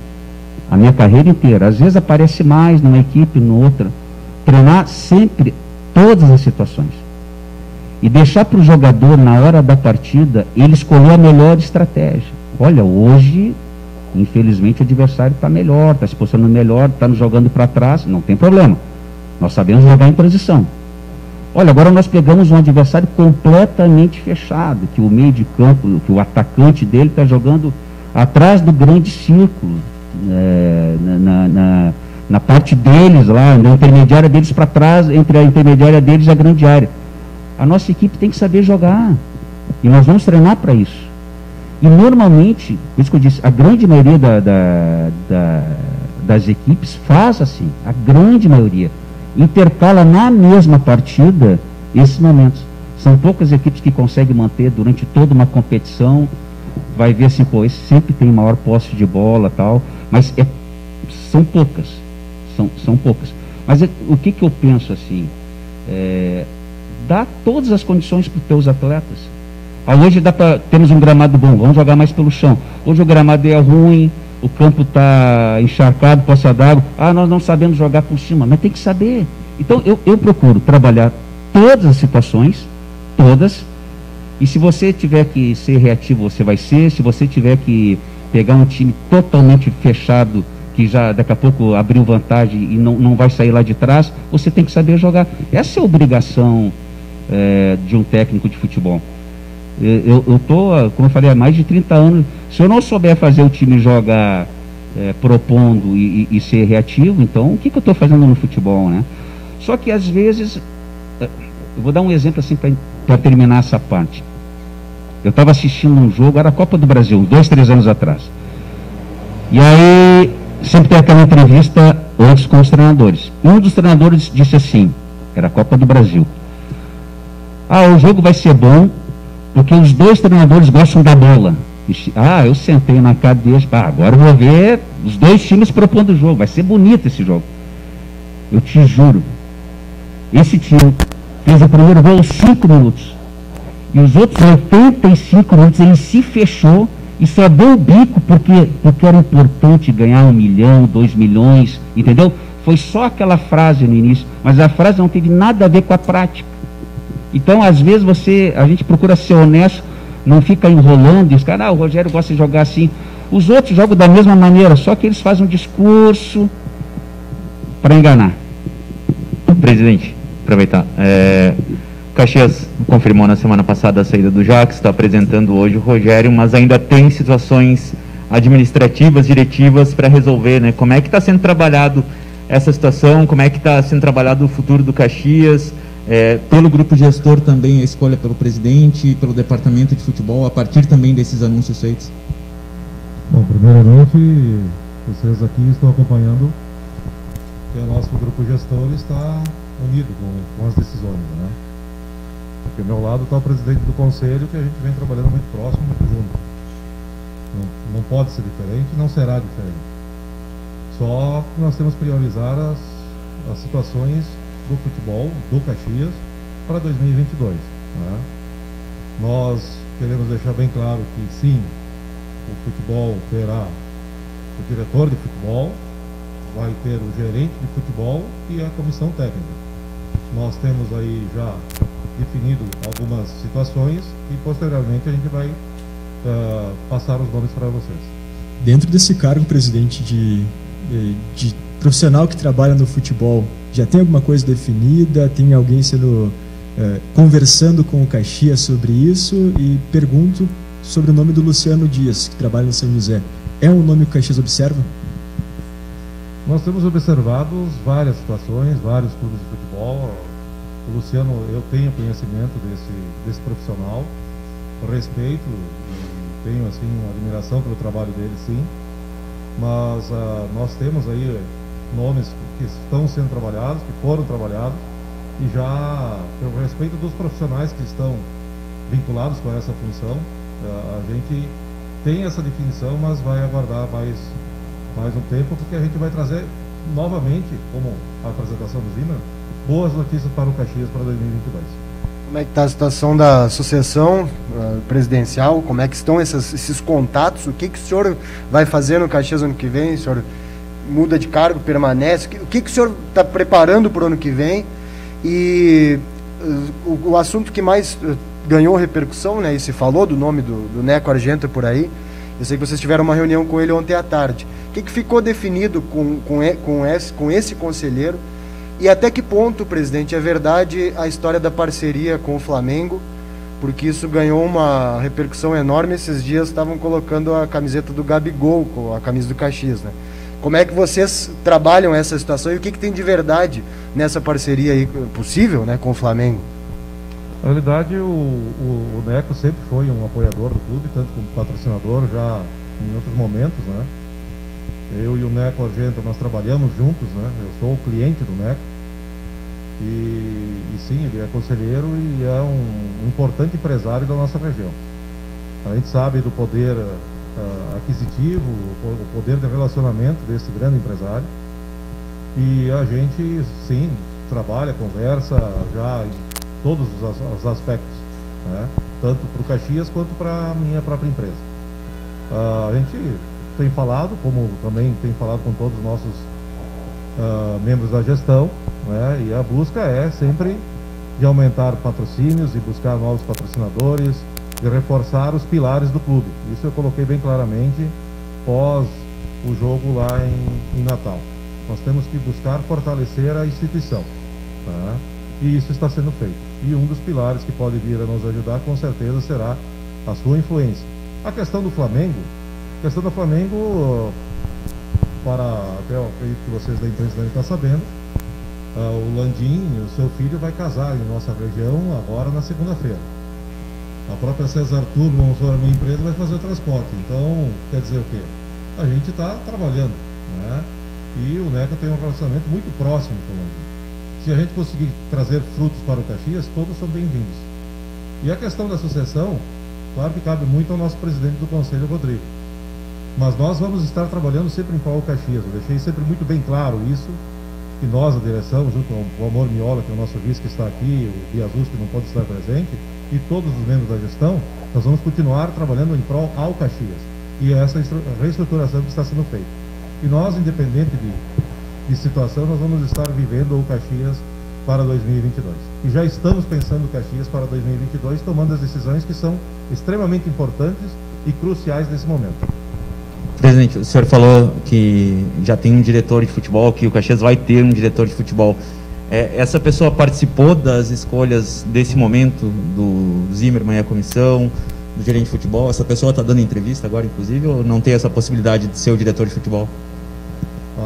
a minha carreira inteira, às vezes aparece mais numa equipe, noutra, treinar sempre todas as situações. E deixar para o jogador, na hora da partida, ele escolher a melhor estratégia. Olha, hoje, infelizmente, o adversário está melhor, está se posicionando melhor, está nos jogando para trás, não tem problema. Nós sabemos jogar em transição. Olha, agora nós pegamos um adversário completamente fechado, que o meio de campo, que o atacante dele está jogando atrás do grande círculo, na parte deles lá, na intermediária deles para trás, entre a intermediária deles e a grande área. A nossa equipe tem que saber jogar, e nós vamos treinar para isso. E normalmente, por isso que eu disse, a grande maioria das equipes faz assim, a grande maioria. Intercala na mesma partida esses momentos. São poucas equipes que conseguem manter durante toda uma competição. Vai ver assim, pô, esse sempre tem maior posse de bola tal, mas são poucas. São poucas. Mas o que eu penso assim? Dá todas as condições para os teus atletas. Hoje temos um gramado bom, vamos jogar mais pelo chão. Hoje o gramado é ruim, o campo está encharcado, poça d'água. Nós não sabemos jogar por cima, mas tem que saber. Então eu procuro trabalhar todas as situações, todas, e se você tiver que ser reativo, você vai ser. Se você tiver que pegar um time totalmente fechado, que já daqui a pouco abriu vantagem e não vai sair lá de trás, você tem que saber jogar. Essa é a obrigação de um técnico de futebol. Eu estou, como eu falei, há mais de 30 anos. Se eu não souber fazer o time jogar propondo e ser reativo, então o que eu estou fazendo no futebol, né? Só que às vezes, eu vou dar um exemplo assim para terminar essa parte. Eu estava assistindo um jogo, era a Copa do Brasil, 2, 3 anos atrás. E aí, sempre tem aquela entrevista antes com os treinadores. Um dos treinadores disse assim, era a Copa do Brasil: o jogo vai ser bom, porque os dois treinadores gostam da bola. Eu sentei na cadeira, agora eu vou ver os dois times propondo o jogo, vai ser bonito esse jogo. Eu te juro, esse time fez o primeiro gol aos 5 minutos. E os outros 85 minutos ele se fechou e só deu o bico porque era importante ganhar 1 milhão, 2 milhões, entendeu? Foi só aquela frase no início, mas a frase não teve nada a ver com a prática. Então, às vezes, a gente procura ser honesto, não fica enrolando e os caras, o Rogério gosta de jogar assim. Os outros jogam da mesma maneira, só que eles fazem um discurso para enganar. Presidente, aproveitar. Caxias confirmou na semana passada a saída do Jacques, está apresentando hoje o Rogério, mas ainda tem situações administrativas, diretivas para resolver, né? Como é que está sendo trabalhado essa situação? Como é que está sendo trabalhado o futuro do Caxias? Pelo grupo gestor também, a escolha pelo presidente, pelo departamento de futebol, a partir também desses anúncios feitos? Bom, primeiramente, vocês aqui estão acompanhando que o nosso grupo gestor está unido com as decisões, né? Aqui ao meu lado está o presidente do conselho, que a gente vem trabalhando muito próximo, muito junto. Não pode ser diferente, não será diferente. Só que nós temos que priorizar as situações do futebol, do Caxias, para 2022. Né? Nós queremos deixar bem claro que sim, o futebol terá o diretor de futebol, vai ter o gerente de futebol e a comissão técnica. Nós temos aí já definido algumas situações e posteriormente a gente vai passar os nomes para vocês. Dentro desse cargo, presidente, de profissional que trabalha no futebol, já tem alguma coisa definida? Tem alguém conversando com o Caxias sobre isso? E pergunto sobre o nome do Luciano Dias, que trabalha no São José. É um nome que o Caxias observa? Nós temos observado várias situações, vários clubes de futebol. O Luciano, eu tenho conhecimento desse profissional, respeito, tenho assim admiração pelo trabalho dele, sim. Mas nós temos aí nomes que estão sendo trabalhados, que foram trabalhados, e já pelo respeito dos profissionais que estão vinculados com essa função, a gente tem essa definição, mas vai aguardar mais um tempo, porque a gente vai trazer novamente, como a apresentação do Zimmer, boas notícias para o Caxias para 2022. Como é que está a situação da sucessão presidencial? Como é que estão esses contatos? O que o senhor vai fazer no Caxias ano que vem? O senhor muda de cargo, permanece? O que o senhor está preparando para o ano que vem? E o assunto que mais ganhou repercussão, né, e se falou do nome do Neco Argenta por aí, eu sei que vocês tiveram uma reunião com ele ontem à tarde. O que ficou definido com esse conselheiro? E até que ponto, presidente, é verdade a história da parceria com o Flamengo? Porque isso ganhou uma repercussão enorme. Esses dias estavam colocando a camiseta do Gabigol, com a camisa do Caxias, né? Como é que vocês trabalham essa situação e o que tem de verdade nessa parceria aí possível, né, com o Flamengo? Na realidade, o Neco sempre foi um apoiador do clube, tanto como patrocinador, já em outros momentos, né? Eu e o Neco Argenta, nós trabalhamos juntos, né? Eu sou o cliente do Neco. E sim, ele é conselheiro e é um importante empresário da nossa região. A gente sabe do poder aquisitivo, o poder de relacionamento desse grande empresário. E a gente, sim, trabalha, conversa já em todos os aspectos, né? Tanto para o Caxias quanto para a minha própria empresa. A gente tem falado, como também tem falado com todos os nossos membros da gestão, né? E a busca é sempre de aumentar patrocínios e buscar novos patrocinadores, de reforçar os pilares do clube. Isso eu coloquei bem claramente pós o jogo lá em Natal. Nós temos que buscar fortalecer a instituição, tá? E isso está sendo feito. E um dos pilares que pode vir a nos ajudar, com certeza, será a sua influência. A questão do Flamengo, até eu acredito que vocês da imprensa devem estar sabendo, o Landim, o seu filho, vai casar em nossa região agora na segunda-feira. A própria César Turbo, a minha empresa, vai fazer o transporte. Então, quer dizer o quê? A gente está trabalhando, né? E o Neco tem um relacionamento muito próximo com o Landim. Se a gente conseguir trazer frutos para o Caxias, todos são bem-vindos. E a questão da sucessão, claro que cabe muito ao nosso presidente do Conselho, Rodrigo. Mas nós vamos estar trabalhando sempre em prol do Caxias. Eu deixei sempre muito bem claro isso que nós, a direção, junto com o Amor Miola, que é o nosso vice que está aqui, o Biazus, que não pode estar presente, e todos os membros da gestão, nós vamos continuar trabalhando em prol ao Caxias. E essa reestruturação que está sendo feita. E nós, independente de situação, nós vamos estar vivendo o Caxias para 2022. E já estamos pensando o Caxias para 2022, tomando as decisões que são extremamente importantes e cruciais nesse momento. Presidente, o senhor falou que já tem um diretor de futebol, que o Caxias vai ter um diretor de futebol. Essa pessoa participou das escolhas desse momento, do Zimmermann e a comissão, do gerente de futebol? Essa pessoa está dando entrevista agora, inclusive, ou não tem essa possibilidade de ser o diretor de futebol?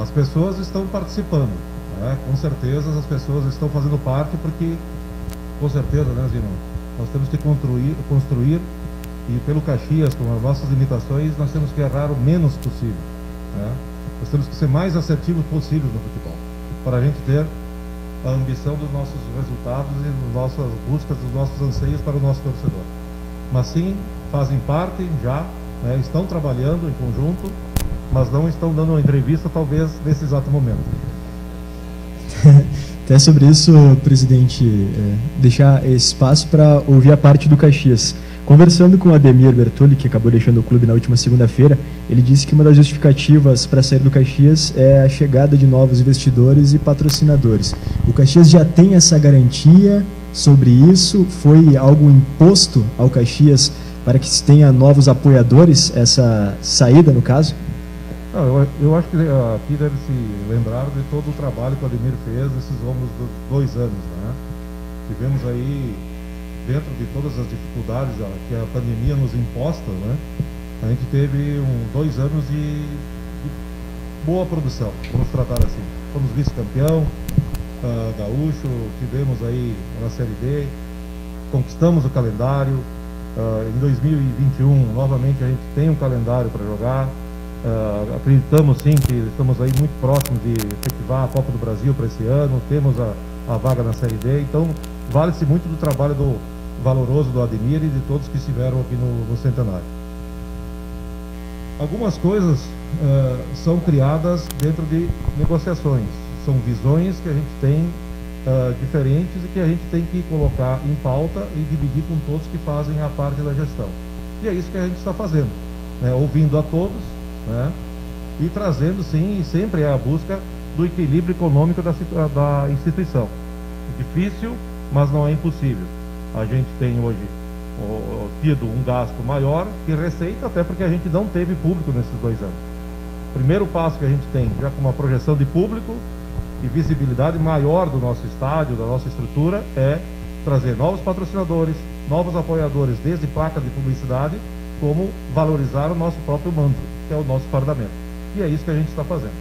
As pessoas estão participando, né? Com certeza as pessoas estão fazendo parte, porque, com certeza, né, Zino, nós temos que construir e pelo Caxias, com as nossas limitações, nós temos que errar o menos possível, né? Nós temos que ser mais assertivos possíveis no futebol, para a gente ter a ambição dos nossos resultados e das nossas buscas, dos nossos anseios para o nosso torcedor. Mas sim, fazem parte já, né, estão trabalhando em conjunto, mas não estão dando uma entrevista, talvez, nesse exato momento. Até sobre isso, presidente, deixar espaço para ouvir a parte do Caxias. Conversando com o Ademir Bertolli, que acabou deixando o clube na última segunda-feira, ele disse que uma das justificativas para sair do Caxias é a chegada de novos investidores e patrocinadores. O Caxias já tem essa garantia sobre isso? Foi algo imposto ao Caxias para que se tenha novos apoiadores, essa saída, no caso? Não, eu acho que aqui deve se lembrar de todo o trabalho que o Ademir fez nesses longos 2 anos, né? Tivemos aí, dentro de todas as dificuldades que a pandemia nos imposta, né, a gente teve 2 anos de boa produção, vamos tratar assim. Fomos vice-campeão gaúcho, tivemos aí na Série D, conquistamos o calendário. Em 2021, novamente, a gente tem um calendário para jogar. Acreditamos sim que estamos aí muito próximos de efetivar a Copa do Brasil para esse ano, temos a vaga na Série D, então vale-se muito do trabalho valoroso do Ademir e de todos que estiveram aqui no Centenário. Algumas coisas são criadas dentro de negociações, são visões que a gente tem diferentes e que a gente tem que colocar em pauta e dividir com todos que fazem a parte da gestão. E é isso que a gente está fazendo, né? Ouvindo a todos, né? E trazendo sim, sempre a busca do equilíbrio econômico da instituição. Difícil, mas não é impossível. A gente tem hoje tido um gasto maior que receita, até porque a gente não teve público nesses 2 anos. O primeiro passo que a gente tem, já com uma projeção de público e visibilidade maior do nosso estádio, da nossa estrutura, é trazer novos patrocinadores, novos apoiadores, desde placa de publicidade, como valorizar o nosso próprio manto, que é o nosso fardamento. E é isso que a gente está fazendo.